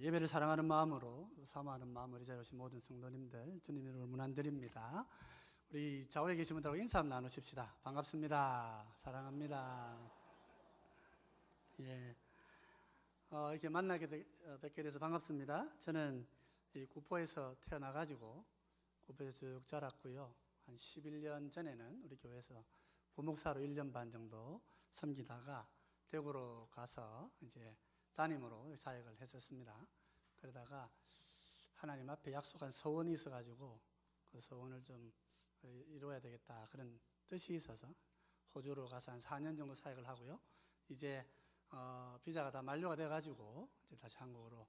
예배를 사랑하는 마음으로 사모하는 마음으로 이 자리에 오신 모든 성도님들 주님 이름으로 문안드립니다. 우리 좌우에 계신 분들하고 인사 한번 나누십시다. 반갑습니다. 사랑합니다. 예, 이렇게 뵙게 돼서 반갑습니다. 저는 이 구포에서 태어나가지고 구포에서 쭉 자랐고요. 한 11년 전에는 우리 교회에서 부목사로 1년 반 정도 섬기다가 대구로 가서 이제 담임으로 사역을 했었습니다. 그러다가 하나님 앞에 약속한 소원이 있어가지고 그 소원을 좀 이루어야 되겠다 그런 뜻이 있어서 호주로 가서 한 4년 정도 사역을 하고요. 이제 비자가 다 만료가 돼가지고 이제 다시 한국으로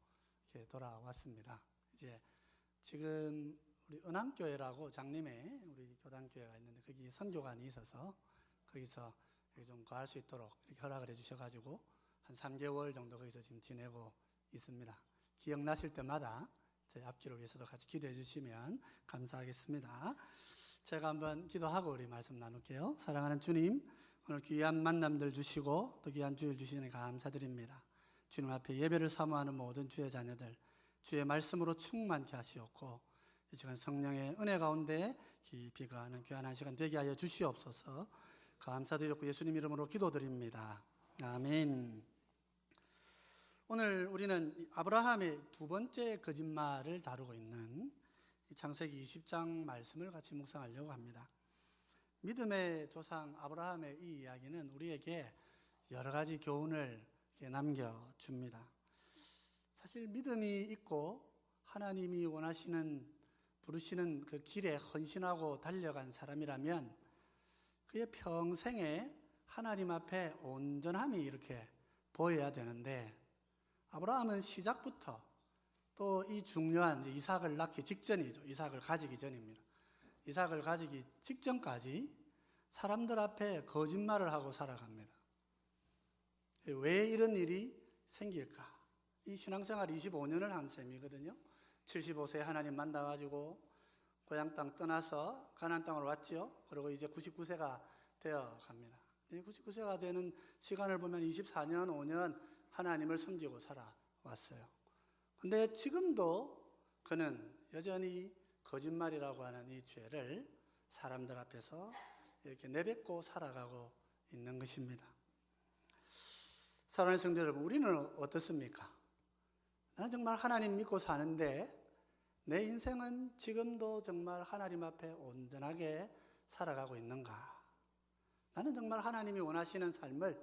이렇게 돌아왔습니다. 이제 지금 우리 은항교회라고 장림에 우리 교단교회가 있는데 거기 선교관이 있어서 거기서 좀 거할 수 있도록 이렇게 허락을 해주셔가지고 한 3개월 정도 거기서 지금 지내고 있습니다. 기억나실 때마다 저희 앞길을 위해서도 같이 기도해 주시면 감사하겠습니다. 제가 한번 기도하고 우리 말씀 나눌게요. 사랑하는 주님, 오늘 귀한 만남들 주시고 또 귀한 주일 주시니 감사드립니다. 주님 앞에 예배를 사모하는 모든 주의 자녀들 주의 말씀으로 충만케 하시옵고 이 시간 성령의 은혜 가운데 깊이 거하는 귀한 한 시간 되게 하여 주시옵소서. 감사드리고 예수님 이름으로 기도드립니다. 아멘. 오늘 우리는 아브라함의 두 번째 거짓말을 다루고 있는 창세기 20장 말씀을 같이 묵상하려고 합니다. 믿음의 조상 아브라함의 이 이야기는 우리에게 여러 가지 교훈을 남겨줍니다. 사실 믿음이 있고 하나님이 원하시는 부르시는 그 길에 헌신하고 달려간 사람이라면 그의 평생에 하나님 앞에 온전함이 이렇게 보여야 되는데 아브라함은 시작부터 또 이 중요한 이삭을 낳기 직전이죠. 이삭을 가지기 전입니다. 이삭을 가지기 직전까지 사람들 앞에 거짓말을 하고 살아갑니다. 왜 이런 일이 생길까? 이 신앙생활 25년을 한 셈이거든요. 75세에 하나님 만나가지고 고향 땅 떠나서 가나안 땅으로 왔죠. 그리고 이제 99세가 되어 갑니다. 99세가 되는 시간을 보면 24년, 5년 하나님을 섬기고 살아왔어요. 근데 지금도 그는 여전히 거짓말이라고 하는 이 죄를 사람들 앞에서 이렇게 내뱉고 살아가고 있는 것입니다. 사랑하는 성도 여러분, 우리는 어떻습니까? 나는 정말 하나님 믿고 사는데 내 인생은 지금도 정말 하나님 앞에 온전하게 살아가고 있는가? 나는 정말 하나님이 원하시는 삶을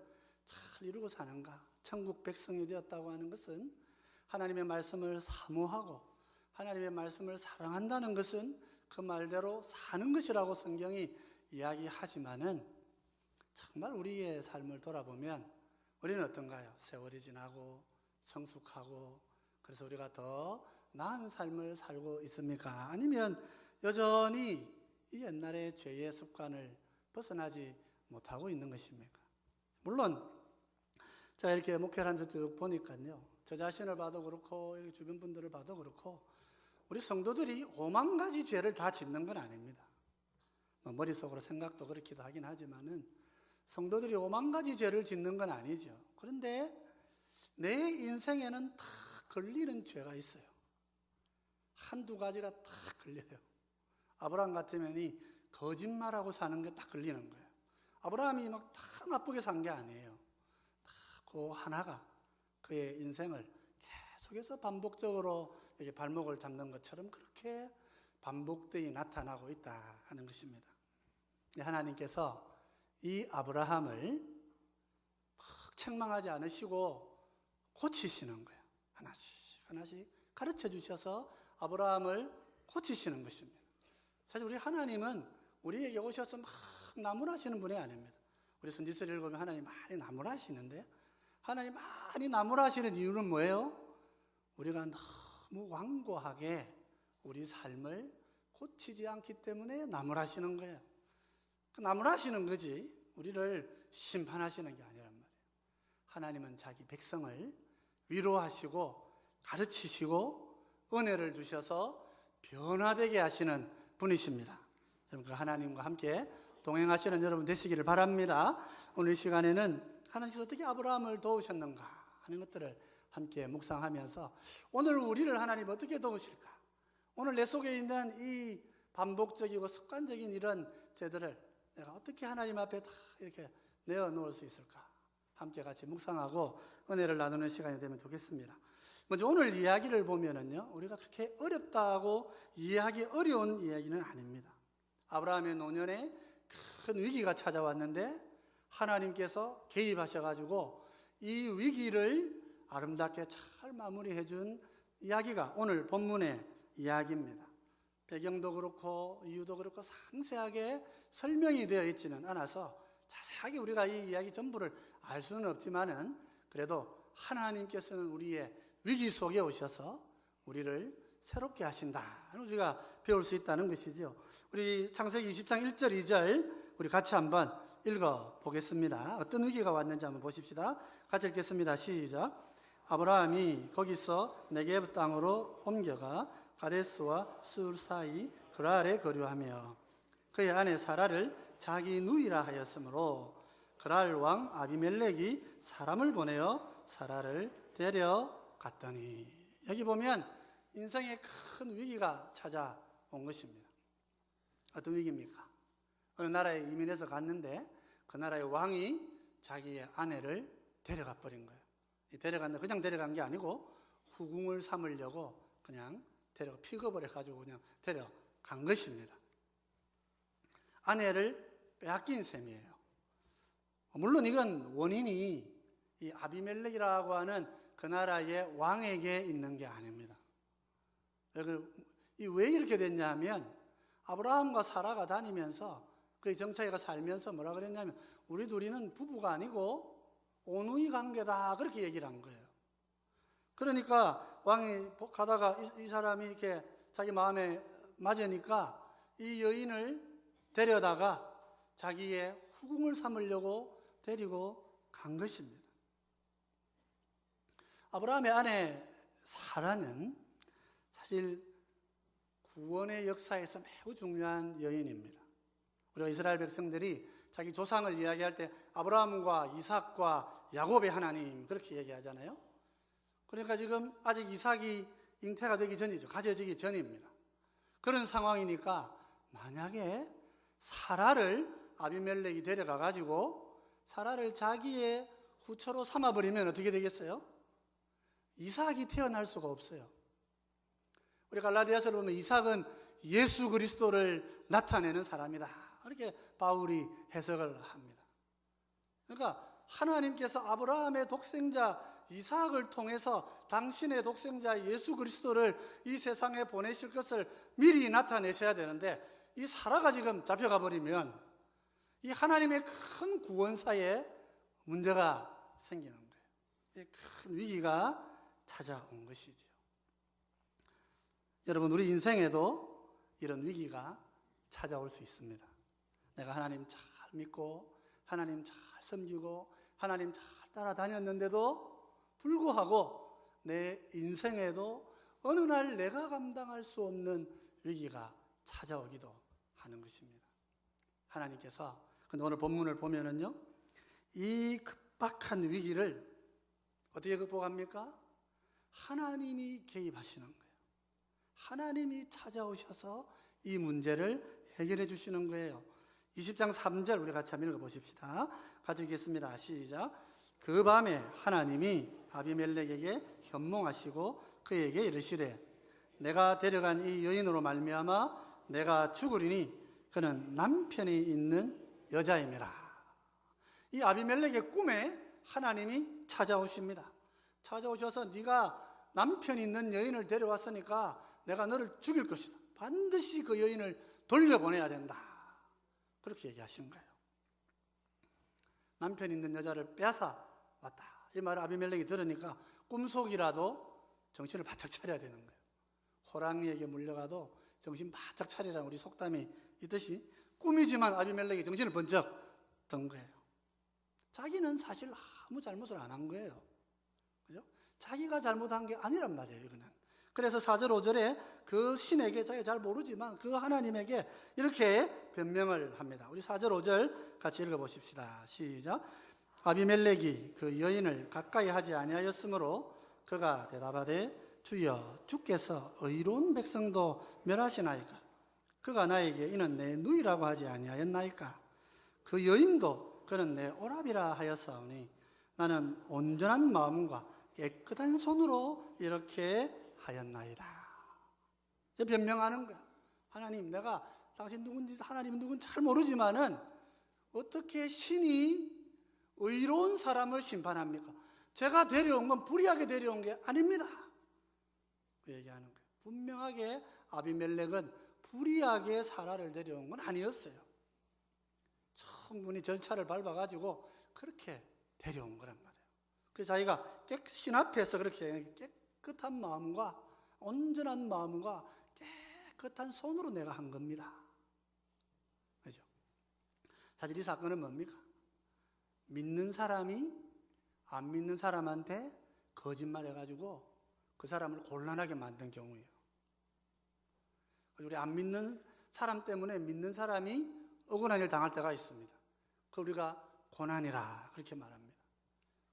잘 이루고 사는가? 천국 백성이 되었다고 하는 것은 하나님의 말씀을 사모하고 하나님의 말씀을 사랑한다는 것은 그 말대로 사는 것이라고 성경이 이야기하지만은 정말 우리의 삶을 돌아보면 우리는 어떤가요? 세월이 지나고 성숙하고 그래서 우리가 더 나은 삶을 살고 있습니까? 아니면 여전히 이 옛날의 죄의 습관을 벗어나지 못하고 있는 것입니까? 물론 제가 이렇게 목회를 하면서 쭉 보니까요, 저 자신을 봐도 그렇고 이렇게 주변 분들을 봐도 그렇고 우리 성도들이 5만 가지 죄를 다 짓는 건 아닙니다. 머릿속으로 생각도 그렇기도 하긴 하지만은 성도들이 5만 가지 죄를 짓는 건 아니죠. 그런데 내 인생에는 다 걸리는 죄가 있어요. 한두 가지가 다 걸려요. 아브라함 같으면 이 거짓말하고 사는 게 딱 걸리는 거예요. 아브라함이 막 다 나쁘게 산 게 아니에요. 다 그 하나가 그의 인생을 계속해서 반복적으로 이렇게 발목을 잡는 것처럼 그렇게 반복되이 나타나고 있다 하는 것입니다. 하나님께서 이 아브라함을 막 책망하지 않으시고 고치시는 거예요. 하나씩 하나씩 가르쳐 주셔서 아브라함을 고치시는 것입니다. 사실 우리 하나님은 우리에게 오셔서 막 나무라시는 분이 아닙니다. 우리 선지서를 읽으면 하나님 많이 나무라시는데 하나님 많이 나무라시는 이유는 뭐예요? 우리가 너무 완고하게 우리 삶을 고치지 않기 때문에 나무라시는 거예요. 나무라시는 거지 우리를 심판하시는 게 아니란 말이에요. 하나님은 자기 백성을 위로하시고 가르치시고 은혜를 주셔서 변화되게 하시는 분이십니다. 여러분 그 하나님과 함께 동행하시는 여러분 되시기를 바랍니다. 오늘 이 시간에는 하나님께서 어떻게 아브라함을 도우셨는가 하는 것들을 함께 묵상하면서 오늘 우리를 하나님 어떻게 도우실까? 오늘 내 속에 있는 이 반복적이고 습관적인 이런 죄들을 내가 어떻게 하나님 앞에 다 이렇게 내어놓을 수 있을까? 함께 같이 묵상하고 은혜를 나누는 시간이 되면 좋겠습니다. 먼저 오늘 이야기를 보면은요, 우리가 그렇게 어렵다고 이해하기 어려운 이야기는 아닙니다. 아브라함의 노년에 큰 위기가 찾아왔는데 하나님께서 개입하셔가지고 이 위기를 아름답게 잘 마무리해 준 이야기가 오늘 본문의 이야기입니다. 배경도 그렇고 이유도 그렇고 상세하게 설명이 되어 있지는 않아서 자세하게 우리가 이 이야기 전부를 알 수는 없지만은 그래도 하나님께서는 우리의 위기 속에 오셔서 우리를 새롭게 하신다. 우리가 배울 수 있다는 것이죠. 우리 창세기 20장 1절 2절 우리 같이 한번 읽어보겠습니다. 어떤 위기가 왔는지 한번 보십시다. 같이 읽겠습니다. 시작. 아브라함이 거기서 네게브 땅으로 옮겨가 가데스와 술 사이 그랄에 거류하며 그의 아내 사라를 자기 누이라 하였으므로 그랄 왕 아비멜렉이 사람을 보내어 사라를 데려갔더니, 여기 보면 인생에 큰 위기가 찾아온 것입니다. 어떤 위기입니까? 어느 나라에 이민해서 갔는데 그 나라의 왕이 자기의 아내를 데려가 버린 거예요. 데려갔는데 그냥 데려간 게 아니고 후궁을 삼으려고 그냥 픽업을 해가지고 그냥 데려간 것입니다. 아내를 빼앗긴 셈이에요. 물론 이건 원인이 이 아비멜렉이라고 하는 그 나라의 왕에게 있는 게 아닙니다. 왜 이렇게 됐냐 하면 아브라함과 사라가 다니면서 그 정착이가 살면서 뭐라 그랬냐면 우리 둘이는 부부가 아니고 오누이 관계다, 그렇게 얘기를 한 거예요. 그러니까 왕이 가다가 이 사람이 이렇게 자기 마음에 맞으니까 이 여인을 데려다가 자기의 후궁을 삼으려고 데리고 간 것입니다. 아브라함의 아내 사라는 사실 구원의 역사에서 매우 중요한 여인입니다. 우리가 이스라엘 백성들이 자기 조상을 이야기할 때 아브라함과 이삭과 야곱의 하나님, 그렇게 얘기하잖아요. 그러니까 지금 아직 이삭이 잉태가 되기 전이죠. 가져지기 전입니다. 그런 상황이니까 만약에 사라를 아비멜렉이 데려가 가지고 사라를 자기의 후처로 삼아버리면 어떻게 되겠어요? 이삭이 태어날 수가 없어요. 우리 갈라디아서를 보면 이삭은 예수 그리스도를 나타내는 사람이다, 이렇게 바울이 해석을 합니다. 그러니까 하나님께서 아브라함의 독생자 이삭을 통해서 당신의 독생자 예수 그리스도를 이 세상에 보내실 것을 미리 나타내셔야 되는데 이 사라가 지금 잡혀가 버리면 이 하나님의 큰 구원사에 문제가 생기는 거예요. 큰 위기가 찾아온 것이죠. 여러분, 우리 인생에도 이런 위기가 찾아올 수 있습니다. 내가 하나님 잘 믿고 하나님 잘 섬기고 하나님 잘 따라다녔는데도 불구하고 내 인생에도 어느 날 내가 감당할 수 없는 위기가 찾아오기도 하는 것입니다. 하나님께서, 근데 오늘 본문을 보면은요, 이 급박한 위기를 어떻게 극복합니까? 하나님이 개입하시는 거예요. 하나님이 찾아오셔서 이 문제를 해결해 주시는 거예요. 20장 3절 우리 같이 한번 읽어보십시다. 같이 읽겠습니다. 시작. 그 밤에 하나님이 아비멜렉에게 현몽하시고 그에게 이르시되 내가 데려간 이 여인으로 말미암아 내가 죽으리니 그는 남편이 있는 여자임이라. 이 아비멜렉의 꿈에 하나님이 찾아오십니다. 찾아오셔서 네가 남편 있는 여인을 데려왔으니까 내가 너를 죽일 것이다. 반드시 그 여인을 돌려보내야 된다. 그렇게 얘기하신 거예요. 남편 있는 여자를 빼앗아 왔다. 이 말을 아비멜렉이 들으니까 꿈속이라도 정신을 바짝 차려야 되는 거예요. 호랑이에게 물려가도 정신 바짝 차리라는 우리 속담이 있듯이 꿈이지만 아비멜렉이 정신을 번쩍 든 거예요. 자기는 사실 아무 잘못을 안 한 거예요. 그죠? 자기가 잘못한 게 아니란 말이에요, 이거는. 그래서 4절 5절에 그 신에게, 자기가 잘 모르지만 그 하나님에게 이렇게 변명을 합니다. 우리 4절 5절 같이 읽어보십시다. 시작. 아비멜렉이 그 여인을 가까이 하지 아니하였으므로 그가 대답하되 주여 주께서 의로운 백성도 멸하시나이까. 그가 나에게 이는 내 누이라고 하지 아니하였나이까. 그 여인도 그는 내 오라비라 하였사오니 나는 온전한 마음과 깨끗한 손으로 이렇게 하였나이다. 변명하는 거야. 하나님, 내가 당신 누군지 하나님 누군지 잘 모르지만은 어떻게 신이 의로운 사람을 심판합니까? 제가 데려온 건 불의하게 데려온 게 아닙니다. 그 얘기하는 거예요. 분명하게 아비멜렉은 불의하게 사라를 데려온 건 아니었어요. 충분히 절차를 밟아가지고 그렇게 데려온 거란 말이에요. 그래서 자기가 신 앞에서 그렇게 깨끗한 마음과 온전한 마음과 깨끗한 손으로 내가 한 겁니다. 그죠? 사실 이 사건은 뭡니까? 믿는 사람이 안 믿는 사람한테 거짓말해가지고 그 사람을 곤란하게 만든 경우예요. 우리 안 믿는 사람 때문에 믿는 사람이 억울한 일 당할 때가 있습니다. 그 우리가 고난이라 그렇게 말합니다.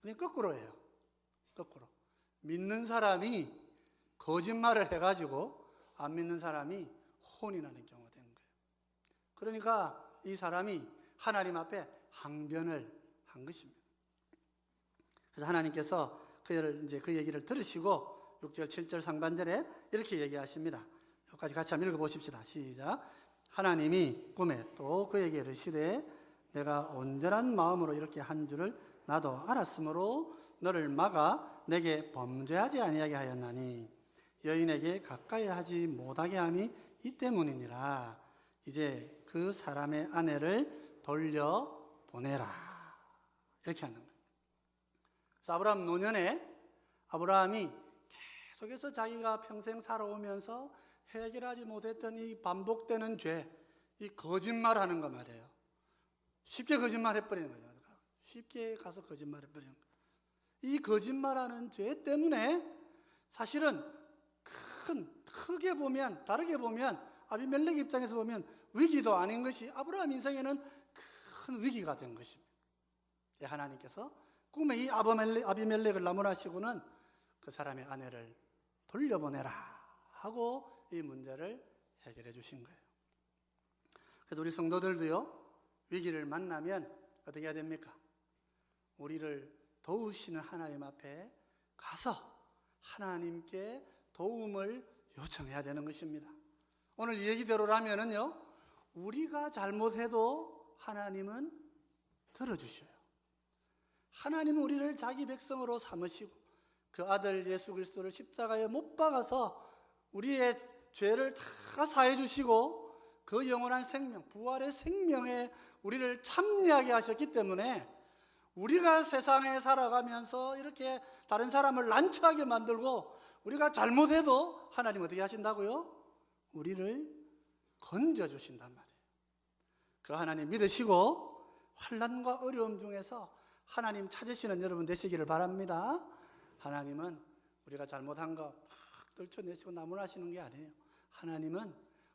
그냥 거꾸로예요. 거꾸로. 믿는 사람이 거짓말을 해가지고 안 믿는 사람이 혼이 나는 경우가 되는 거예요. 그러니까 이 사람이 하나님 앞에 항변을 한 것입니다. 그래서 하나님께서 그 얘기를 들으시고 6절, 7절 상반절에 이렇게 얘기하십니다. 여기까지 같이 한번 읽어보십시다. 시작. 하나님이 꿈에 또 그에게 이르시되 내가 온전한 마음으로 이렇게 한 줄을 나도 알았으므로 너를 막아 내게 범죄하지 아니하게 하였나니 여인에게 가까이 하지 못하게 함이 이 때문이니라. 이제 그 사람의 아내를 돌려보내라. 이렇게 하는 거예요. 그래서 아브라함 노년에 아브라함이 계속해서 자기가 평생 살아오면서 해결하지 못했던 이 반복되는 죄, 이 거짓말하는 거 말이에요. 쉽게 거짓말해버리는 거예요. 쉽게 가서 거짓말해버리는 거예요. 이 거짓말하는 죄 때문에 사실은 크게 보면, 다르게 보면 아비멜렉 입장에서 보면 위기도 아닌 것이 아브라함 인생에는 큰 위기가 된 것입니다. 하나님께서 꿈에 이 아비멜렉을 나무라시고는 그 사람의 아내를 돌려보내라 하고 이 문제를 해결해 주신 거예요. 그래서 우리 성도들도요, 위기를 만나면 어떻게 해야 됩니까? 우리를 도우시는 하나님 앞에 가서 하나님께 도움을 요청해야 되는 것입니다. 오늘 이 얘기대로라면은요, 우리가 잘못해도 하나님은 들어주셔요. 하나님은 우리를 자기 백성으로 삼으시고 그 아들 예수 그리스도를 십자가에 못 박아서 우리의 죄를 다 사해 주시고 그 영원한 생명, 부활의 생명에 우리를 참여하게 하셨기 때문에 우리가 세상에 살아가면서 이렇게 다른 사람을 난처하게 만들고 우리가 잘못해도 하나님 어떻게 하신다고요? 우리를 건져주신단 말이에요. 그 하나님 믿으시고 환난과 어려움 중에서 하나님 찾으시는 여러분 되시기를 바랍니다. 하나님은 우리가 잘못한 거 막 떨쳐내시고 나무라시는 게 아니에요. 하나님은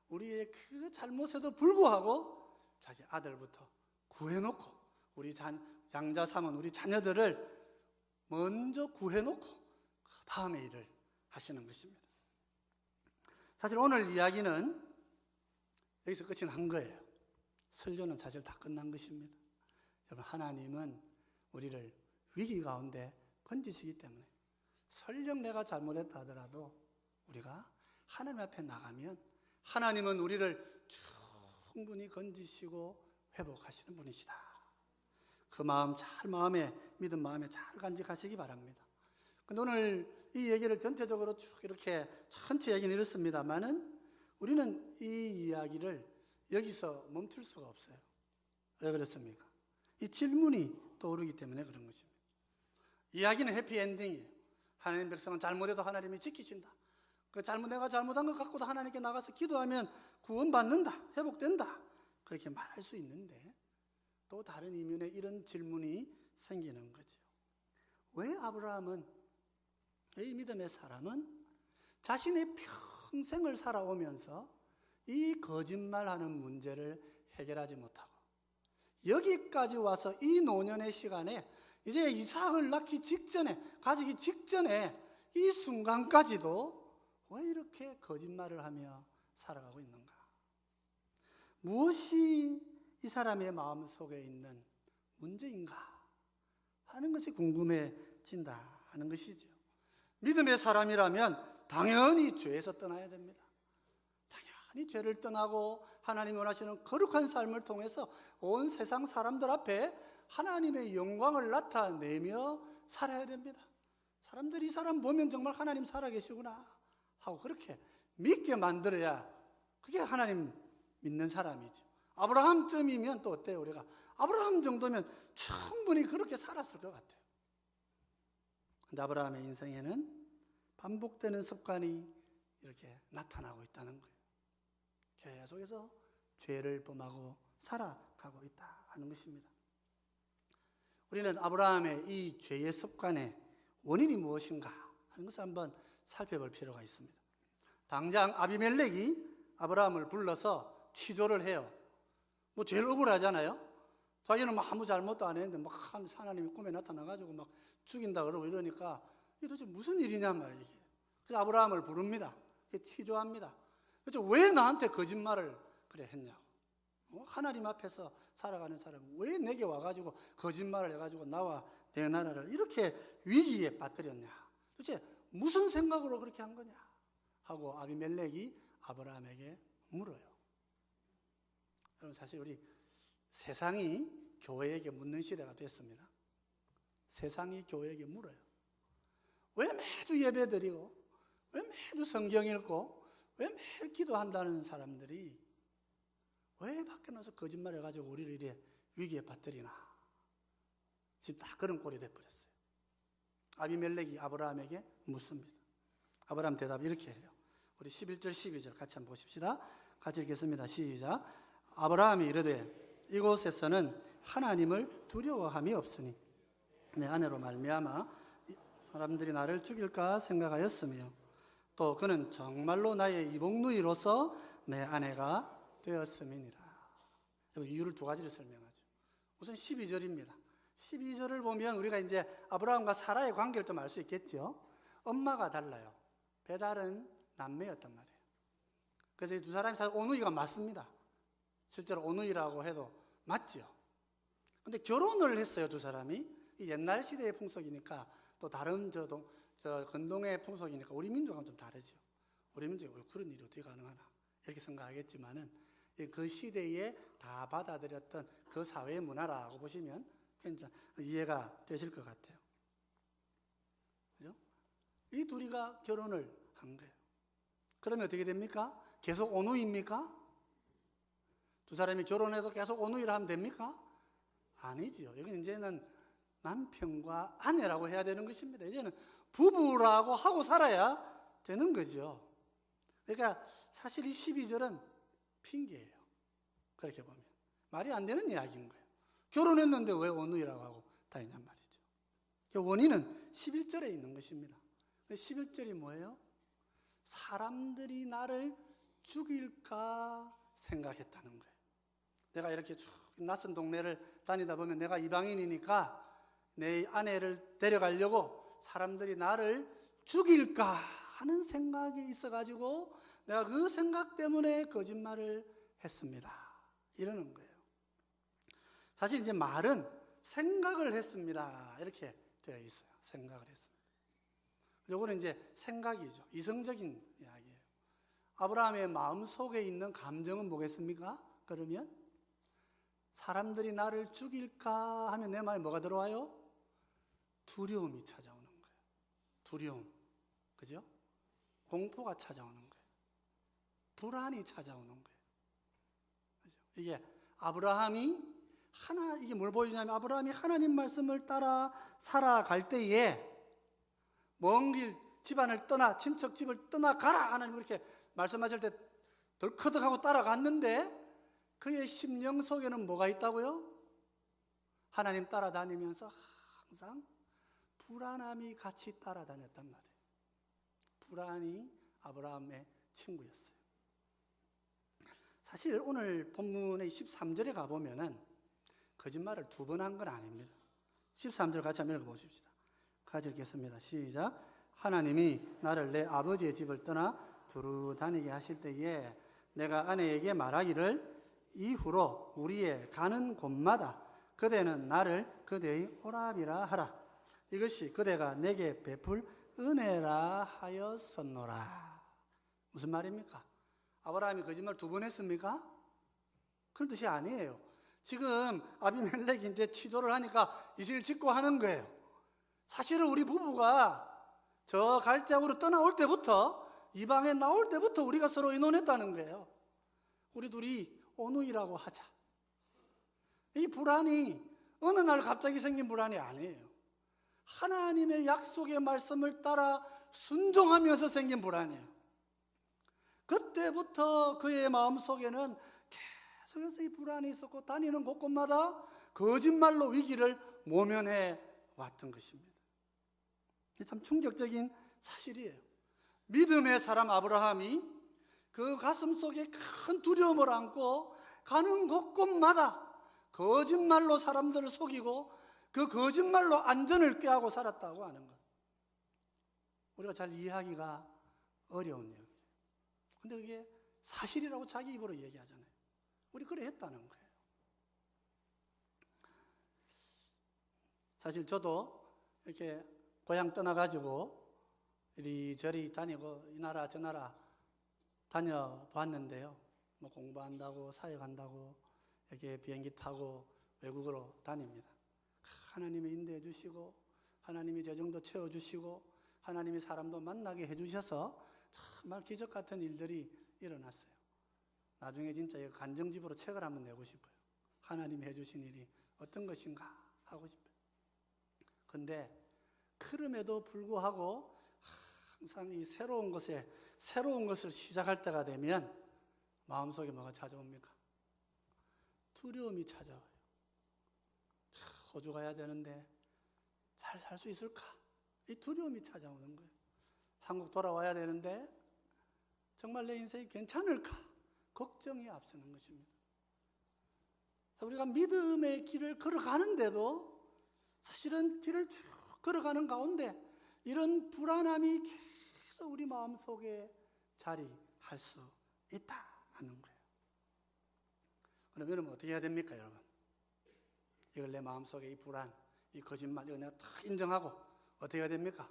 우리의 그 잘못에도 불구하고 자기 아들부터 구해놓고 우리 양자 삼은 우리 자녀들을 먼저 구해놓고 그 다음에 일을 하시는 것입니다. 사실 오늘 이야기는 여기서 끝이 난 거예요. 설교는 사실 다 끝난 것입니다. 여러분, 하나님은 우리를 위기 가운데 건지시기 때문에 설령 내가 잘못했다 하더라도 우리가 하나님 앞에 나가면 하나님은 우리를 충분히 건지시고 회복하시는 분이시다. 그 마음 믿음 마음에 잘 간직하시기 바랍니다. 근데 오늘 이 얘기를 전체적으로 쭉 이렇게 전체 얘기는 이렇습니다만은 우리는 이 이야기를 여기서 멈출 수가 없어요. 왜 그렇습니까? 이 질문이 떠오르기 때문에 그런 것입니다. 이야기는 해피엔딩이에요. 하나님 백성은 잘못해도 하나님이 지키신다. 내가 잘못한 것 갖고도 하나님께 나가서 기도하면 구원받는다, 회복된다, 그렇게 말할 수 있는데 또 다른 이면에 이런 질문이 생기는 거죠. 왜 아브라함은, 이 믿음의 사람은 자신의 평생을 살아오면서 이 거짓말하는 문제를 해결하지 못하고 여기까지 와서 이 노년의 시간에 이제 이삭을 가지기 직전에 이 순간까지도 왜 이렇게 거짓말을 하며 살아가고 있는가? 무엇이 이 사람의 마음 속에 있는 문제인가 하는 것이 궁금해진다 하는 것이죠. 믿음의 사람이라면 당연히 죄에서 떠나야 됩니다. 당연히 죄를 떠나고 하나님이 원하시는 거룩한 삶을 통해서 온 세상 사람들 앞에 하나님의 영광을 나타내며 살아야 됩니다. 사람들이 이 사람 보면 정말 하나님 살아계시구나 하고 그렇게 믿게 만들어야 그게 하나님 믿는 사람이죠. 아브라함쯤이면 또 어때요? 우리가 아브라함 정도면 충분히 그렇게 살았을 것 같아요. 근데 아브라함의 인생에는 반복되는 습관이 이렇게 나타나고 있다는 거예요. 계속해서 죄를 범하고 살아가고 있다 하는 것입니다. 우리는 아브라함의 이 죄의 습관의 원인이 무엇인가 하는 것을 한번 살펴볼 필요가 있습니다. 당장 아비멜렉이 아브라함을 불러서 취조를 해요. 뭐 제일 억울하잖아요. 자기는 막 아무 잘못도 안 했는데 막 하나님이 꿈에 나타나가지고 막 죽인다 그러고 이러니까 이게 도대체 무슨 일이냔 말이에요. 그래서 아브라함을 부릅니다. 취조합니다. 그래서 왜 나한테 거짓말을 그래 했냐고. 하나님 앞에서 살아가는 사람은 왜 내게 와가지고 거짓말을 해가지고 나와 내 나라를 이렇게 위기에 빠뜨렸냐. 도대체 무슨 생각으로 그렇게 한 거냐 하고 아비멜렉이 아브라함에게 물어요. 여러분 사실 우리 세상이 교회에게 묻는 시대가 됐습니다. 세상이 교회에게 물어요. 왜 매주 예배 드리고 왜 매주 성경 읽고 왜 매일 기도한다는 사람들이 왜 밖에 나서 거짓말 해가지고 우리를 이래 위기에 빠뜨리나. 지금 다 그런 꼴이 돼버렸어요. 아비멜렉이 아브라함에게 묻습니다. 아브라함 대답 이렇게 해요. 우리 11절 12절 같이 한번 보십시다. 같이 읽겠습니다. 시작. 아브라함이 이르되 이곳에서는 하나님을 두려워함이 없으니 내 아내로 말미암아 사람들이 나를 죽일까 생각하였으며 또 그는 정말로 나의 이복누이로서 내 아내가 되었음이니라. 이유를 두 가지를 설명하죠. 우선 12절입니다. 12절을 보면 우리가 이제 아브라함과 사라의 관계를 좀 알 수 있겠죠. 엄마가 달라요. 배달은 남매였단 말이에요. 그래서 이 두 사람이 사실 오누이가 맞습니다. 실제로 오누이라고 해도 맞죠. 근데 결혼을 했어요, 두 사람이. 이 옛날 시대의 풍속이니까 또 다른 저 근동의 풍속이니까 우리 민족은 좀 다르죠. 우리 민족이 그런 일이 어떻게 가능하나 이렇게 생각하겠지만은 그 시대에 다 받아들였던 그 사회의 문화라고 보시면 이해가 되실 것 같아요. 그죠? 이 둘이가 결혼을 한 거예요. 그러면 어떻게 됩니까? 계속 오누이입니까? 두 사람이 결혼해서 계속 오누이를 하면 됩니까? 아니지요. 여기 이제는 남편과 아내라고 해야 되는 것입니다. 이제는 부부라고 하고 살아야 되는 거죠. 그러니까 사실 이 12절은 핑계예요. 그렇게 보면 말이 안 되는 이야기인 거예요. 결혼했는데 왜 오누이라고 하고 다니냔 말이죠. 그 원인은 11절에 있는 것입니다. 11절이 뭐예요? 사람들이 나를 죽일까 생각했다는 거예요. 내가 이렇게 쭉 낯선 동네를 다니다 보면 내가 이방인이니까 내 아내를 데려가려고 사람들이 나를 죽일까 하는 생각이 있어가지고 내가 그 생각 때문에 거짓말을 했습니다. 이러는 거예요. 사실 이제 말은 생각을 했습니다. 이렇게 되어 있어요. 생각을 했습니다. 요거는 이제 생각이죠. 이성적인 이야기예요. 아브라함의 마음 속에 있는 감정은 뭐겠습니까? 그러면 사람들이 나를 죽일까 하면 내 마음에 뭐가 들어와요? 두려움이 찾아오는 거예요. 두려움. 그죠? 공포가 찾아오는 거예요. 불안이 찾아오는 거예요. 그죠? 이게 아브라함이 이게 뭘 보여주냐면 아브라함이 하나님 말씀을 따라 살아갈 때에 먼 길 집안을 떠나 친척 집을 떠나 가라 하나님 그렇게 말씀하실 때 덜커덕하고 따라갔는데 그의 심령 속에는 뭐가 있다고요? 하나님 따라다니면서 항상 불안함이 같이 따라다녔단 말이에요. 불안이 아브라함의 친구였어요. 사실 오늘 본문의 13절에 가보면은 거짓말을 두 번 한 건 아닙니다. 13절 같이 한번 읽어보십시다. 같이 읽겠습니다. 시작. 하나님이 나를 내 아버지의 집을 떠나 두루 다니게 하실 때에 내가 아내에게 말하기를 이후로 우리의 가는 곳마다 그대는 나를 그대의 오랍이라 하라. 이것이 그대가 내게 베풀 은혜라 하였었노라. 무슨 말입니까? 아브라함이 거짓말 2번 했습니까? 그런 뜻이 아니에요. 지금 아비멜렉이 이제 취조를 하니까 이실 짓고 하는 거예요. 사실은 우리 부부가 저 갈대아우로 떠나올 때부터, 이방에 나올 때부터 우리가 서로 의논했다는 거예요. 우리 둘이 오누이라고 하자. 이 불안이 어느 날 갑자기 생긴 불안이 아니에요. 하나님의 약속의 말씀을 따라 순종하면서 생긴 불안이에요. 그때부터 그의 마음속에는 계속해서 이 불안이 있었고, 다니는 곳곳마다 거짓말로 위기를 모면해 왔던 것입니다. 참 충격적인 사실이에요. 믿음의 사람 아브라함이 그 가슴 속에 큰 두려움을 안고 가는 곳곳마다 거짓말로 사람들을 속이고 그 거짓말로 안전을 꾀하고 살았다고 하는 것, 우리가 잘 이해하기가 어려운 이야기예요. 근데 그게 사실이라고 자기 입으로 얘기하잖아요. 우리 그래 했다는 거예요. 사실 저도 이렇게 고향 떠나가지고 이리저리 다니고 이 나라 저 나라 다녀봤는데요. 뭐 공부한다고 사역한다고 이렇게 비행기 타고 외국으로 다닙니다. 하나님이 인도해 주시고 하나님이 재정도 채워주시고 하나님이 사람도 만나게 해주셔서 정말 기적 같은 일들이 일어났어요. 나중에 진짜 간증집으로 책을 한번 내고 싶어요. 하나님이 해주신 일이 어떤 것인가 하고 싶어요. 그런데 그럼에도 불구하고 항상 이 새로운 것을 시작할 때가 되면 마음속에 뭐가 찾아옵니까? 두려움이 찾아와요. 호주 가야 되는데 잘 살 수 있을까? 이 두려움이 찾아오는 거예요. 한국 돌아와야 되는데 정말 내 인생이 괜찮을까? 걱정이 앞서는 것입니다. 우리가 믿음의 길을 걸어가는데도 사실은 길을 쭉 걸어가는 가운데 이런 불안함이 계속 우리 마음속에 자리할 수 있다 하는 거예요. 그럼 여러분 어떻게 해야 됩니까, 여러분? 이걸 내 마음속에 이 불안, 이 거짓말 이거 내가 다 인정하고 어떻게 해야 됩니까?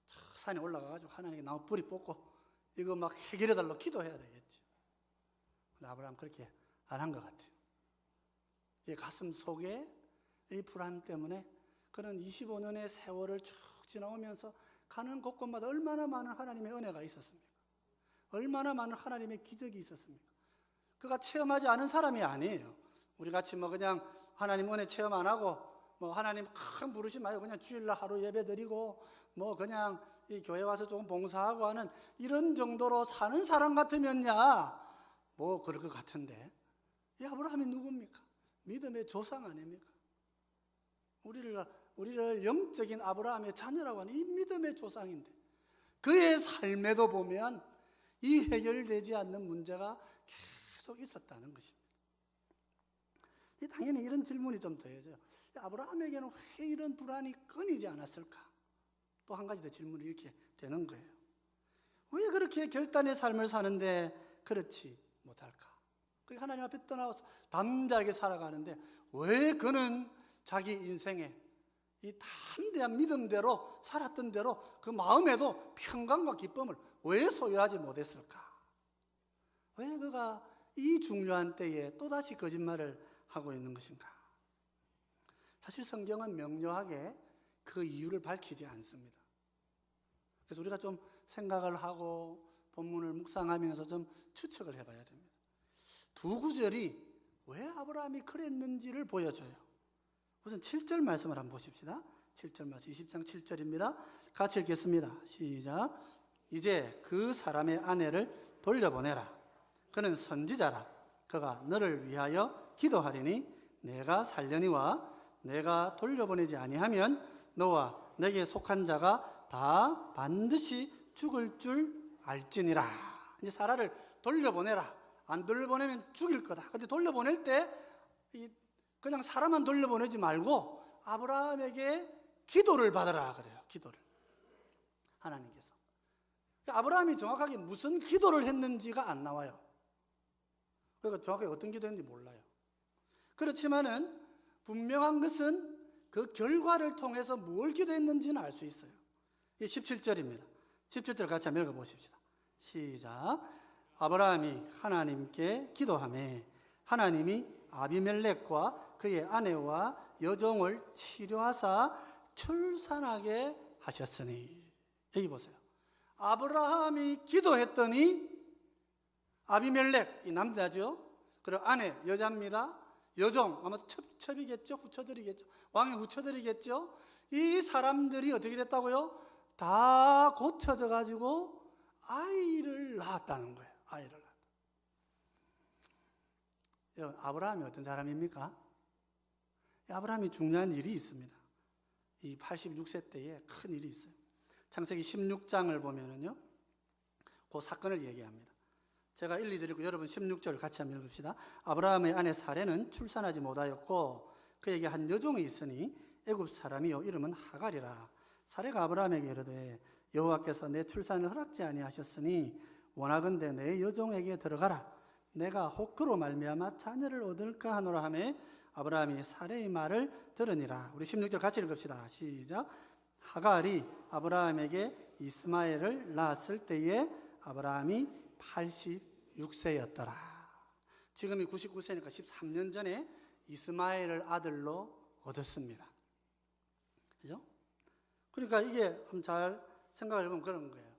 저 산에 올라가가지고 하나님께 나무 뿌리 뽑고 이거 막 해결해달라고 기도해야 되겠지. 근데 아브라함 그렇게 안 한 것 같아요. 이 가슴 속에 이 불안 때문에 그는 25년의 세월을 쭉 지나오면서 가는 곳곳마다 얼마나 많은 하나님의 은혜가 있었습니까? 얼마나 많은 하나님의 기적이 있었습니까? 그가 체험하지 않은 사람이 아니에요. 우리 같이 뭐 그냥 하나님 은혜 체험 안 하고 뭐 하나님 큰 부르심 말고 그냥 주일날 하루 예배 드리고 뭐 그냥 이 교회 와서 조금 봉사하고 하는 이런 정도로 사는 사람 같으면야 뭐 그럴 것 같은데, 이 아브라함이 누굽니까? 믿음의 조상 아닙니까? 우리를 영적인 아브라함의 자녀라고 하는 이 믿음의 조상인데 그의 삶에도 보면 이 해결되지 않는 문제가 계속 있었다는 것입니다. 당연히 이런 질문이 좀 더해져요. 아브라함에게는 왜 이런 불안이 끊이지 않았을까? 또 한 가지 더 질문이 이렇게 되는 거예요. 왜 그렇게 결단의 삶을 사는데 그렇지 못할까? 하나님 앞에 떠나서 담대하게 살아가는데 왜 그는 자기 인생에 이 담대한 믿음대로 살았던 대로 그 마음에도 평강과 기쁨을 왜 소유하지 못했을까? 왜 그가 이 중요한 때에 또다시 거짓말을 하고 있는 것인가? 사실 성경은 명료하게 그 이유를 밝히지 않습니다. 그래서 우리가 좀 생각을 하고 본문을 묵상하면서 좀 추측을 해봐야 됩니다. 두 구절이 왜 아브라함이 그랬는지를 보여줘요. 우선 7절 말씀을 한번 보십시다. 7절 말씀 20장 7절입니다. 같이 읽겠습니다. 시작. 이제 그 사람의 아내를 돌려보내라. 그는 선지자라. 그가 너를 위하여 기도하리니 내가 살려니와 내가 돌려보내지 아니하면 너와 내게 속한 자가 다 반드시 죽을 줄 알지니라. 이제 사라를 돌려보내라. 안 돌려보내면 죽일 거다. 근데 돌려보낼 때 그냥 사람만 돌려보내지 말고 아브라함에게 기도를 받으라 그래요. 기도를. 하나님께서. 아브라함이 정확하게 무슨 기도를 했는지가 안 나와요. 그러니까 정확하게 어떤 기도했는지 몰라요. 그렇지만은 분명한 것은 그 결과를 통해서 뭘 기도했는지는 알 수 있어요. 이 17절입니다. 17절 같이 한번 읽어보십시다. 시작. 아브라함이 하나님께 기도하매 하나님이 아비멜렉과 그의 아내와 여종을 치료하사 출산하게 하셨으니. 여기 보세요. 아브라함이 기도했더니 아비멜렉, 이 남자죠. 그리고 아내, 여자입니다. 여종, 아마 첩이겠죠. 후처들이겠죠. 왕의 후처들이겠죠. 이 사람들이 어떻게 됐다고요? 다 고쳐져 가지고 아이를 낳았다는 거예요. 아이를 낳았다. 여러분, 아브라함이 어떤 사람입니까? 아브라함이 중요한 일이 있습니다. 이 86세 때에 큰 일이 있어요. 창세기 16장을 보면은요, 그 사건을 얘기합니다. 제가 1, 2절 읽고 여러분 16절 같이 한번 읽읍시다. 아브라함의 아내 사레는 출산하지 못하였고 그에게 한 여종이 있으니 애굽 사람이요 이름은 하갈이라. 사레가 아브라함에게 이르되 여호와께서 내 출산을 허락지 아니하셨으니 원하건대 내 여종에게 들어가라. 내가 혹 그로 말미암아 자녀를 얻을까 하노라 하매 아브라함이 사레의 말을 들으니라. 우리 16절 같이 읽읍시다. 시작. 하갈이 아브라함에게 이스마엘을 낳았을 때에 아브라함이 86세였더라. 지금이 99세니까 13년 전에 이스마엘을 아들로 얻었습니다. 그죠? 그러니까 이게 한번 잘 생각을 해보면 그런 거예요.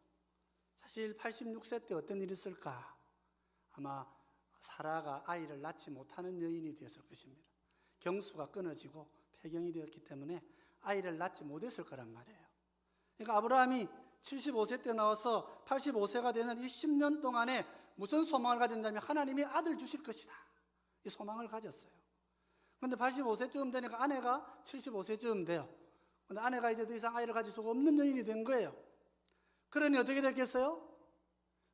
사실 86세 때 어떤 일이 있을까? 아마 사라가 아이를 낳지 못하는 여인이 되었을 것입니다. 경수가 끊어지고 폐경이 되었기 때문에 아이를 낳지 못했을 거란 말이에요. 그러니까 아브라함이 75세 때 나와서 85세가 되는 이 10년 동안에 무슨 소망을 가졌냐면 하나님이 아들 주실 것이다. 이 소망을 가졌어요. 그런데 85세쯤 되니까 아내가 75세쯤 돼요. 그런데 아내가 이제 더 이상 아이를 가질 수가 없는 여인이 된 거예요. 그러니 어떻게 됐겠어요?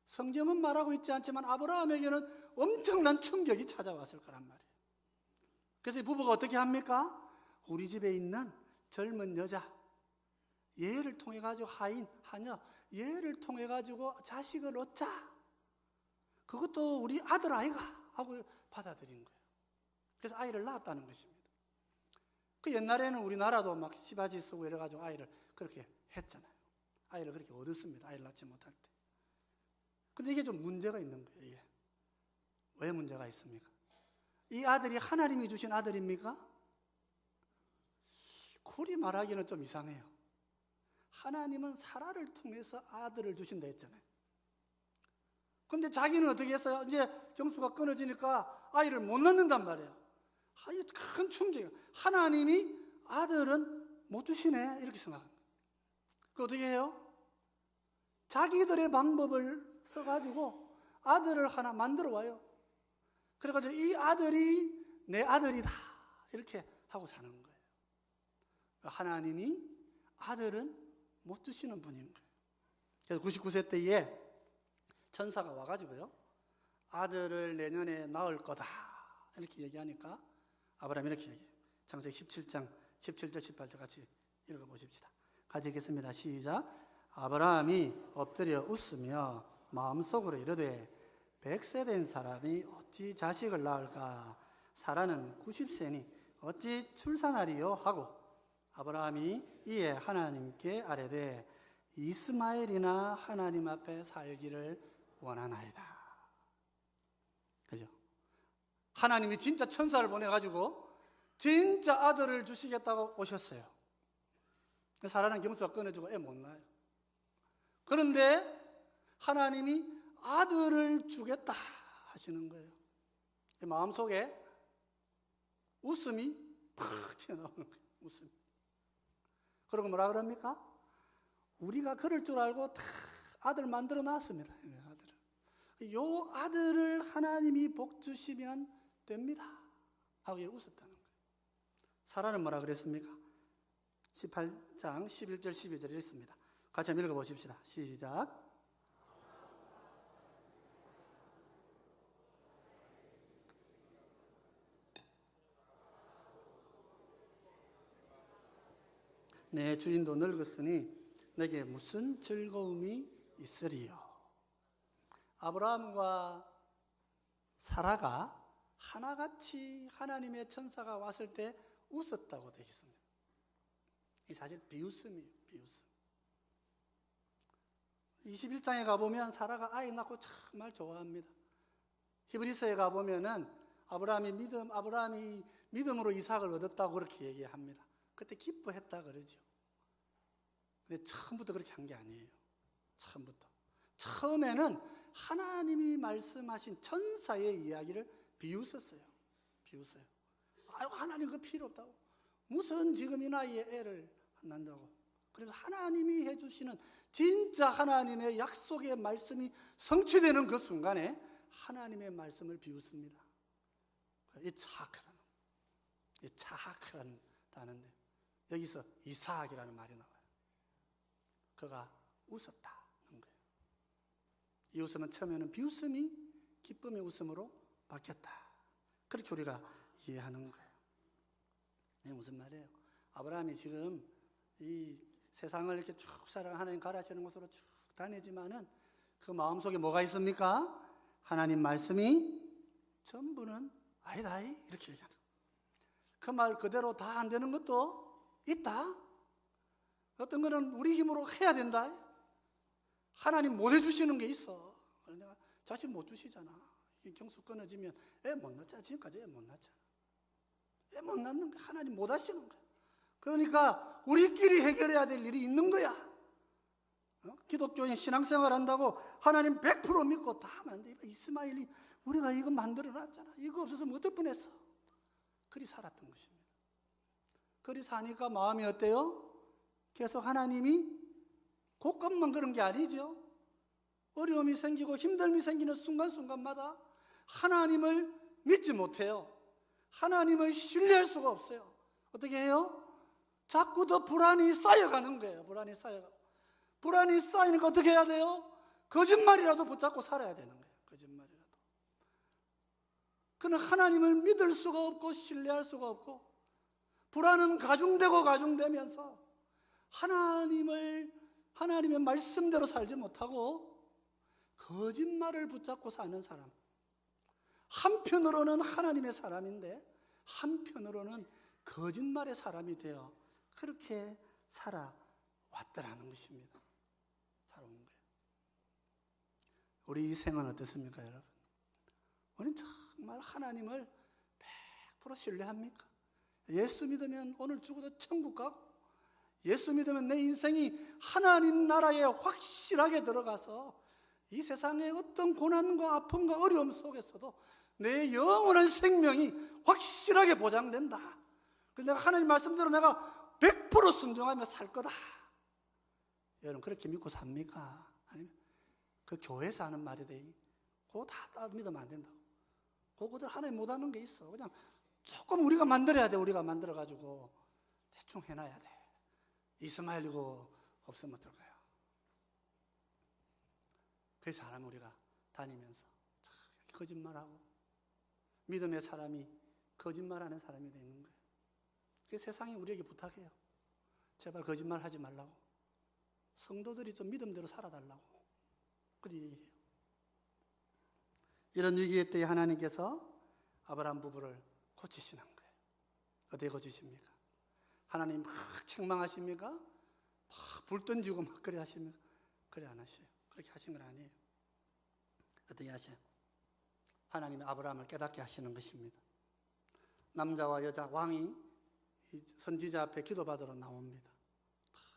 성경은 말하고 있지 않지만 아브라함에게는 엄청난 충격이 찾아왔을 거란 말이에요. 그래서 이 부부가 어떻게 합니까? 우리 집에 있는 젊은 여자, 얘를 통해 가지고 하녀, 얘를 통해 가지고 자식을 얻자. 그것도 우리 아들 아이가 하고 받아들인 거예요. 그래서 아이를 낳았다는 것입니다. 그 옛날에는 우리나라도 막 시바지 쓰고 이래 가지고 아이를 그렇게 했잖아요. 아이를 그렇게 얻었습니다. 아이를 낳지 못할 때. 근데 이게 좀 문제가 있는 거예요. 이게. 왜 문제가 있습니까? 이 아들이 하나님이 주신 아들입니까? 쿨이 말하기는 좀 이상해요. 하나님은 사라를 통해서 아들을 주신다 했잖아요. 근데 자기는 어떻게 했어요? 이제 경수가 끊어지니까 아이를 못 낳는단 말이에요. 아이 큰 충격이에요. 하나님이 아들은 못 주시네 이렇게 생각합니다. 그 어떻게 해요? 자기들의 방법을 써가지고 아들을 하나 만들어 와요. 그래가지고 이 아들이 내 아들이다 이렇게 하고 사는 거예요. 하나님이 아들은 못 주시는 분인 거예요. 그래서 99세 때에 천사가 와가지고요, 아들을 내년에 낳을 거다 이렇게 얘기하니까 아브라함이 이렇게 얘기해요. 창세기 17장 17절 18절 같이 읽어보십시다. 같이 읽겠습니다. 시작. 아브라함이 엎드려 웃으며 마음속으로 이르되 100세 된 사람이 어찌 자식을 낳을까? 사라는 90세니 어찌 출산하리요? 하고 아브라함이 이에 하나님께 아뢰되 이스마엘이나 하나님 앞에 살기를 원하나이다. 그죠? 하나님이 진짜 천사를 보내가지고 진짜 아들을 주시겠다고 오셨어요. 사라는 경수가 끊어지고 애 못 낳아요. 그런데 하나님이 아들을 주겠다 하시는 거예요. 마음속에 웃음이 팍 튀어나오는 거예요. 웃음이. 그러고 뭐라 그럽니까? 우리가 그럴 줄 알고 다 아들 만들어 놨습니다. 요 아들을 하나님이 복 주시면 됩니다 하고 웃었다는 거예요. 사라는 뭐라 그랬습니까? 18장 11절 12절 읽습니다. 같이 한번 읽어보십시다. 시작. 내 주인도 늙었으니 내게 무슨 즐거움이 있으리요. 아브라함과 사라가 하나같이 하나님의 천사가 왔을 때 웃었다고 되어 있습니다. 이 사실 비웃음이에요. 비웃음. 21장에 가보면 사라가 아이 낳고 정말 좋아합니다. 히브리서에 가보면은 아브라함이 믿음으로 이삭을 얻었다고 그렇게 얘기합니다. 그때 기뻐했다 그러죠. 근데 처음부터 그렇게 한 게 아니에요. 처음에는 하나님이 말씀하신 천사의 이야기를 비웃었어요. 아유, 하나님 그거 필요 없다고. 무슨 지금 이 나이에 애를 낳는다고. 그래서 하나님이 해주시는 진짜 하나님의 약속의 말씀이 성취되는 그 순간에 하나님의 말씀을 비웃습니다. 이 차하크라는 단어인데 여기서 이삭이라는 말이 나와요. 그가 웃었다는 거예요. 이 웃음은 처음에는 비웃음이 기쁨의 웃음으로 바뀌었다. 그렇게 우리가 이해하는 거예요. 이게 무슨 말이에요? 아브라함이 지금 이 세상을 이렇게 쭉 살아가 하나님 가라시는 곳으로 쭉 다니지만은 그 마음속에 뭐가 있습니까? 하나님 말씀이 전부는 아니다 이렇게 얘기하는 거예요. 그 말 그대로 다 안 되는 것도 있다. 어떤 거는 우리 힘으로 해야 된다. 하나님 못 해주시는 게 있어. 내가 자식 못 주시잖아. 경수 끊어지면 애 못 낳잖아. 지금까지 애 못 낳잖아. 애 못 낳는 거 하나님 못 하시는 거야. 그러니까 우리끼리 해결해야 될 일이 있는 거야. 기독교인 신앙생활 한다고 하나님 100% 믿고 다 하면 안 돼. 이스마엘이 우리가 이거 만들어 놨잖아. 이거 없었으면 어떨 뻔했어. 그리 살았던 것입니다. 그리 사니까 마음이 어때요? 계속 하나님이 그것만 그런 게 아니죠. 어려움이 생기고 힘듦이 생기는 순간순간마다 하나님을 믿지 못해요. 하나님을 신뢰할 수가 없어요. 어떻게 해요? 자꾸 더 불안이 쌓여가는 거예요. 불안이 쌓이니까 어떻게 해야 돼요? 거짓말이라도 붙잡고 살아야 되는 거예요. 거짓말이라도. 그는 하나님을 믿을 수가 없고 신뢰할 수가 없고 불안은 가중되면서 하나님의 말씀대로 살지 못하고 거짓말을 붙잡고 사는 사람. 한편으로는 하나님의 사람인데 한편으로는 거짓말의 사람이 되어 그렇게 살아왔더라는 것입니다. 살아온 거예요. 우리 생은 어떻습니까, 여러분? 우리는 정말 하나님을 100% 신뢰합니까? 예수 믿으면 오늘 죽어도 천국 가고 예수 믿으면 내 인생이 하나님 나라에 확실하게 들어가서 이 세상의 어떤 고난과 아픔과 어려움 속에서도 내 영원한 생명이 확실하게 보장된다. 그래서 내가 하나님 말씀대로 내가 100% 순종하며 살 거다. 여러분 그렇게 믿고 삽니까? 아니면 그 교회에서 하는 말이 돼. 그거 다 믿으면 안 된다고. 그거들 하나님 못하는 게 있어. 그냥 조금 우리가 만들어야 돼. 우리가 만들어가지고 대충 해놔야 돼. 이스마엘이고 없으면 어떨까요? 그래서 하나님 우리가 다니면서 거짓말하고 믿음의 사람이 거짓말하는 사람이 되는 거예요. 그래서 세상이 우리에게 부탁해요. 제발 거짓말하지 말라고. 성도들이 좀 믿음대로 살아달라고. 그렇게 얘기해요. 이런 위기의 때에 하나님께서 아브라함 부부를 고치시는 거예요. 어떻게 고치십니까? 하나님 막 책망하십니까? 막 불 던지고 막 그래 하십니까? 그래 안 하셔요. 그렇게 하신 건 아니에요. 어떻게 하셔요? 하나님이 아브라함을 깨닫게 하시는 것입니다. 남자와 여자 왕이 선지자 앞에 기도받으러 나옵니다.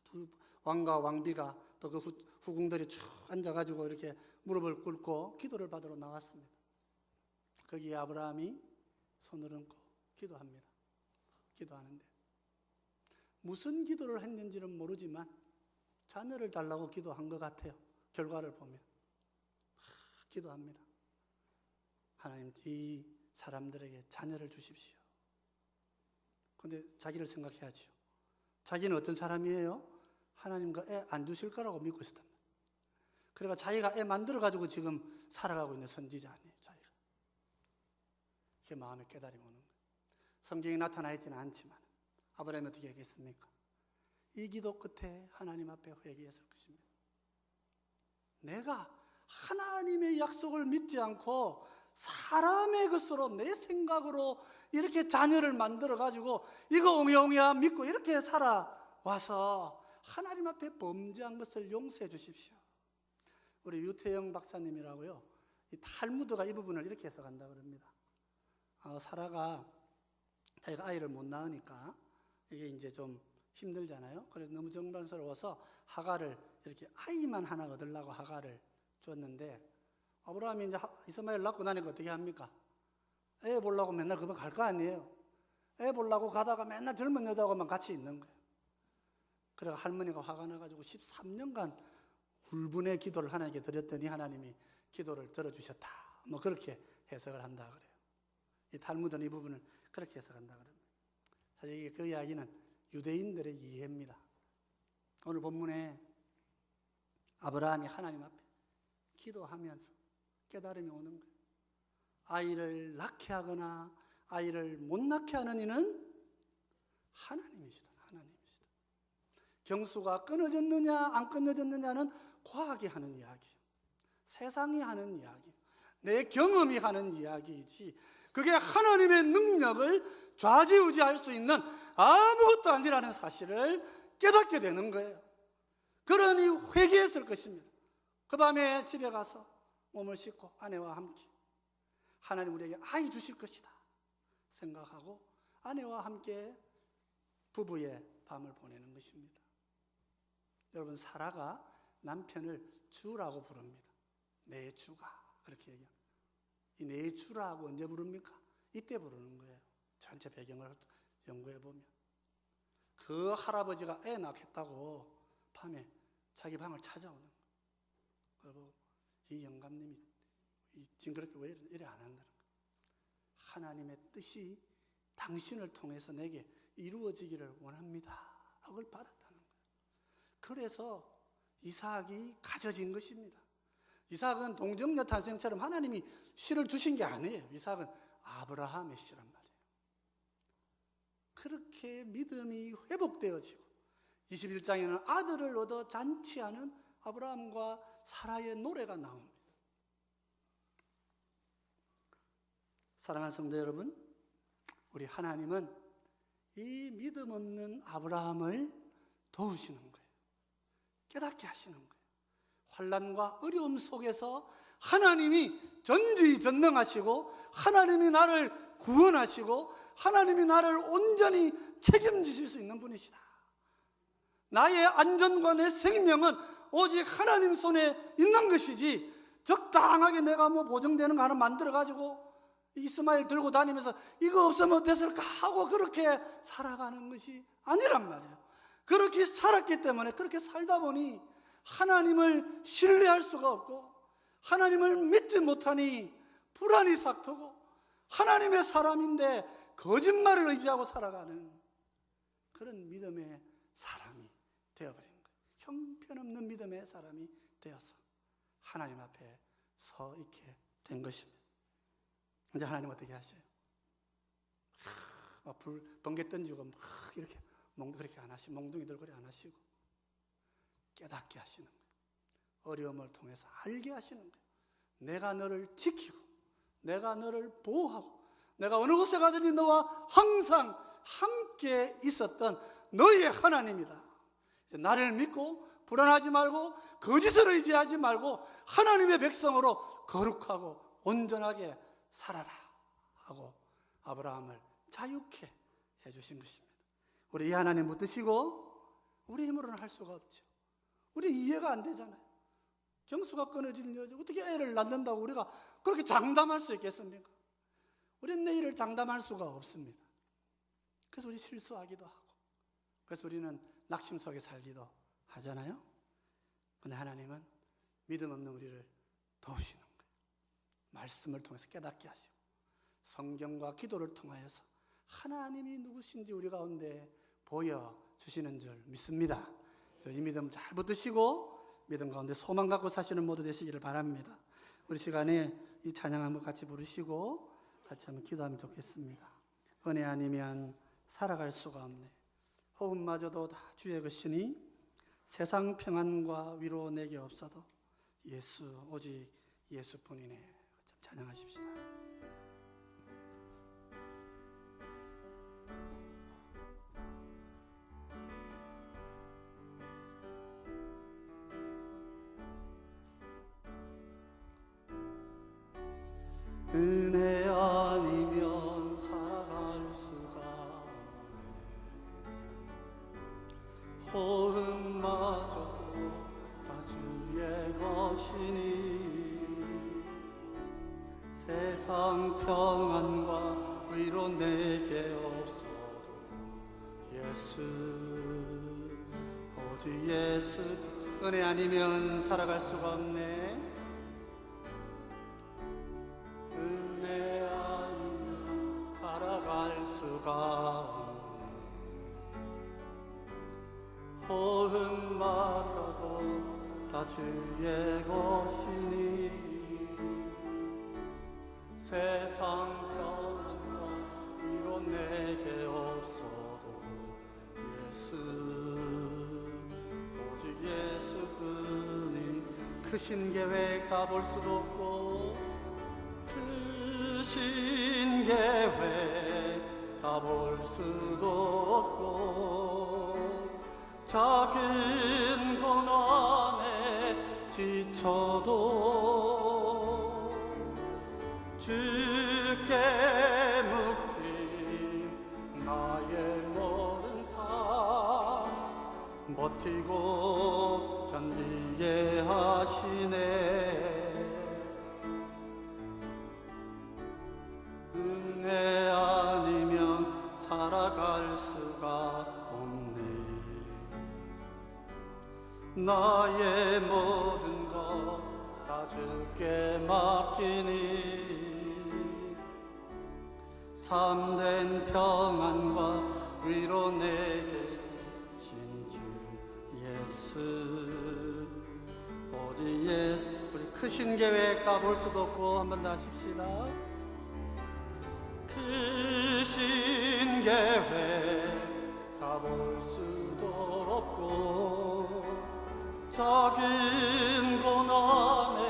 두 왕과 왕비가 또 그 후궁들이 쭉 앉아가지고 이렇게 무릎을 꿇고 기도를 받으러 나왔습니다. 거기에 아브라함이 손을 얹고 기도합니다. 기도하는데 무슨 기도를 했는지는 모르지만 자녀를 달라고 기도한 것 같아요. 결과를 보면 기도합니다. 하나님 이 사람들에게 자녀를 주십시오. 그런데 자기를 생각해야죠. 자기는 어떤 사람이에요? 하나님과 애 안 주실 거라고 믿고 있었단 말이에요. 그러니까 자기가 애 만들어가지고 지금 살아가고 있는 선지자 아니에요. 자기가. 그게 마음의 깨달음이 오는 거예요. 성경에 나타나 있지는 않지만 아브라함이 어떻게 얘기했습니까? 이 기도 끝에 하나님 앞에 회개했을 것입니다. 내가 하나님의 약속을 믿지 않고 사람의 것으로 내 생각으로 이렇게 자녀를 만들어 가지고 이거 옹야옹야 믿고 이렇게 살아와서 하나님 앞에 범죄한 것을 용서해 주십시오. 우리 유태영 박사님이라고요, 이 탈무드가 이 부분을 이렇게 해석한다 그럽니다. 사라가 자기가 아이를 못 낳으니까 이게 이제 좀 힘들잖아요. 그래서 너무 정반스러워서 하가를 이렇게 아이만 하나 얻으려고 하가를 줬는데, 아브라함이 이제 이스마엘 낳고 나니까 어떻게 합니까? 애 보려고 맨날 그만 갈 거 아니에요. 애 보려고 가다가 맨날 젊은 여자하고만 같이 있는 거예요. 그래서 할머니가 화가 나가지고 13년간 울분의 기도를 하나님께 드렸더니 하나님이 기도를 들어주셨다. 뭐 그렇게 해석을 한다 그래요. 이 탈무드는 이 부분을 그렇게 해석한다 그럽니다. 사실 그 이야기는 유대인들의 이해입니다. 오늘 본문에 아브라함이 하나님 앞에 기도하면서 깨달음이 오는 거예요. 아이를 낳게 하거나 아이를 못 낳게 하는 이는 하나님이시다. 하나님이시다. 경수가 끊어졌느냐 안 끊어졌느냐는 과학이 하는 이야기예요. 세상이 하는 이야기, 내 경험이 하는 이야기이지 그게 하나님의 능력을 좌지우지할 수 있는 아무것도 아니라는 사실을 깨닫게 되는 거예요. 그러니 회개했을 것입니다. 그 밤에 집에 가서 몸을 씻고 아내와 함께 하나님 우리에게 아이 주실 것이다 생각하고 아내와 함께 부부의 밤을 보내는 것입니다. 여러분, 사라가 남편을 주라고 부릅니다. 내 주가, 그렇게 얘기합니다. 이 내 주라고 언제 부릅니까? 이때 부르는 거예요. 전체 배경을 연구해 보면 그 할아버지가 애 낳겠다고 밤에 자기 방을 찾아오는 거예요. 그리고 이 영감님이 지금 그렇게 왜 이래 안 한다는 거예요. 하나님의 뜻이 당신을 통해서 내게 이루어지기를 원합니다 하고 그걸 받았다는 거예요. 그래서 이삭이 가져진 것입니다. 이삭은 동정녀 탄생처럼 하나님이 씨를 주신 게 아니에요. 이삭은 아브라함의 씨란 말이에요. 그렇게 믿음이 회복되어지고 21장에는 아들을 얻어 잔치하는 아브라함과 사라의 노래가 나옵니다. 사랑하는 성도 여러분, 우리 하나님은 이 믿음 없는 아브라함을 도우시는 거예요. 깨닫게 하시는 거예요. 환난과 어려움 속에서 하나님이 전지전능하시고 하나님이 나를 구원하시고 하나님이 나를 온전히 책임지실 수 있는 분이시다. 나의 안전과 내 생명은 오직 하나님 손에 있는 것이지 적당하게 내가 뭐 보증되는 거 하나 만들어가지고 이스마엘 들고 다니면서 이거 없으면 어땠을까 하고 그렇게 살아가는 것이 아니란 말이에요. 그렇게 살았기 때문에 그렇게 살다 보니 하나님을 신뢰할 수가 없고 하나님을 믿지 못하니 불안이 싹트고 하나님의 사람인데 거짓말을 의지하고 살아가는 그런 믿음의 사람이 되어버린 거예요. 형편없는 믿음의 사람이 되어서 하나님 앞에 서 있게 된 것입니다. 이제 하나님 어떻게 하셔요? 막 번개 던지고 막 이렇게 그렇게 안 하시고 몽둥이 들고 안 하시고 깨닫게 하시는 거예요. 어려움을 통해서 알게 하시는 거예요. 내가 너를 지키고 내가 너를 보호하고 내가 어느 곳에 가든지 너와 항상 함께 있었던 너의 하나님이다. 이제 나를 믿고 불안하지 말고 거짓을 의지하지 말고 하나님의 백성으로 거룩하고 온전하게 살아라 하고 아브라함을 자유케 해주신 것입니다. 우리 이 하나님 붙드시고 우리 힘으로는 할 수가 없죠. 우리 이해가 안 되잖아요. 경수가 끊어진 여자 어떻게 애를 낳는다고 우리가 그렇게 장담할 수 있겠습니까? 우리는 내일을 장담할 수가 없습니다. 그래서 우리 실수하기도 하고 그래서 우리는 낙심 속에 살기도 하잖아요. 그런데 하나님은 믿음 없는 우리를 도우시는 거예요. 말씀을 통해서 깨닫게 하시고 성경과 기도를 통하여서 하나님이 누구신지 우리 가운데 보여주시는 줄 믿습니다. 이 믿음 잘 붙드시고 믿음 가운데 소망 갖고 사시는 모두 되시기를 바랍니다. 우리 시간에 이 찬양 한번 같이 부르시고 같이 한번 기도하면 좋겠습니다. 은혜 아니면 살아갈 수가 없네. 호흡마저도 다 주의 것이니 세상 평안과 위로 내게 없어도 예수, 오직 예수뿐이네. 좀 찬양하십시다. 은혜 아니면 살아갈 수가 없네. 호흡마저도 다 주의 것이니 세상 평안과 위로 내게 없어도 예수, 오직 예수. 은혜 아니면 살아갈 수가 없네. 살아갈 수가 없네. 호흡마저도 다 주의 것이니 세상 평안과 위로 내게 없어도 예수, 오직 예수뿐이. 크신 계획 다 볼 수도 없고 크신 계획 다 볼 수도 없고 작은 고난에 지쳐도 주께 묶인 나의 모든 삶 버티고 견디게 하시네. 은혜 아니면 살아갈 수가 없네. 나의 모든 것 다 주께 맡기니 참된 평안과 위로 내게 주신 주 예수, 오직 예수. 우리 크신 계획 다 볼 수도 없고 한 번 더 하십시다. 크신 계획 다 볼 수도 없고 작은 고난에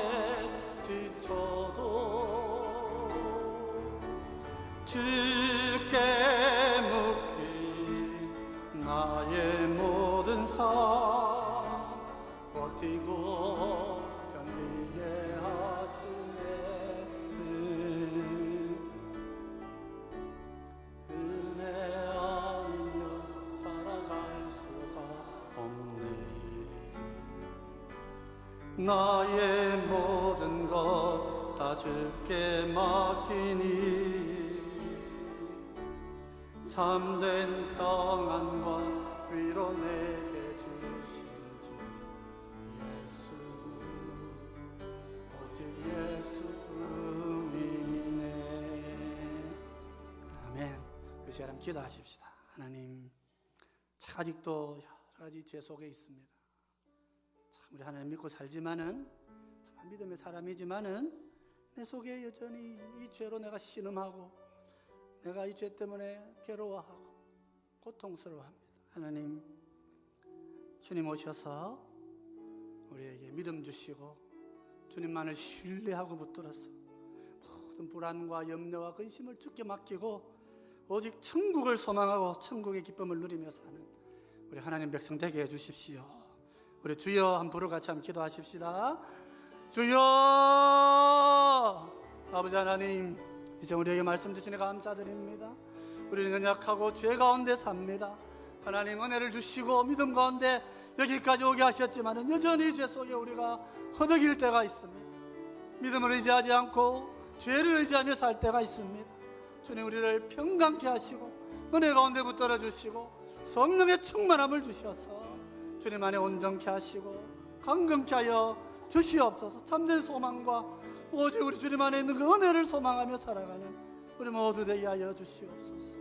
지쳐도 주께 묶인 나의 모든 삶 버티고 견디게 하시네. 나의 모든 것 다 주께 맡기니 참된 평안과 위로 내게 주신 주 예수, 오직 예수뿐이네. 아멘. 그 시간 기도하십시다. 하나님, 아직도 여러 가지 죄 속에 있습니다. 우리 하나님 믿고 살지만은 참 믿음의 사람이지만은 내 속에 여전히 이 죄로 내가 신음하고 내가 이 죄 때문에 괴로워하고 고통스러워합니다. 하나님, 주님 오셔서 우리에게 믿음 주시고 주님만을 신뢰하고 붙들어서 모든 불안과 염려와 근심을 주께 맡기고 오직 천국을 소망하고 천국의 기쁨을 누리며 사는 우리 하나님 백성 되게 해주십시오. 우리 주여 한 부르 같이 한번 기도하십시다. 주여, 아버지 하나님, 이제 우리에게 말씀 주시니 감사드립니다. 우리는 연약하고 죄 가운데 삽니다. 하나님, 은혜를 주시고 믿음 가운데 여기까지 오게 하셨지만 여전히 죄 속에 우리가 허덕일 때가 있습니다. 믿음을 의지하지 않고 죄를 의지하며 살 때가 있습니다. 주님, 우리를 평강케 하시고 은혜 가운데 붙들어 주시고 성령의 충만함을 주셔서 주님 안에 온전케 하시고 강건케 하여 주시옵소서. 참된 소망과 오직 우리 주님 안에 있는 그 은혜를 소망하며 살아가는 우리 모두 되게 하여 주시옵소서.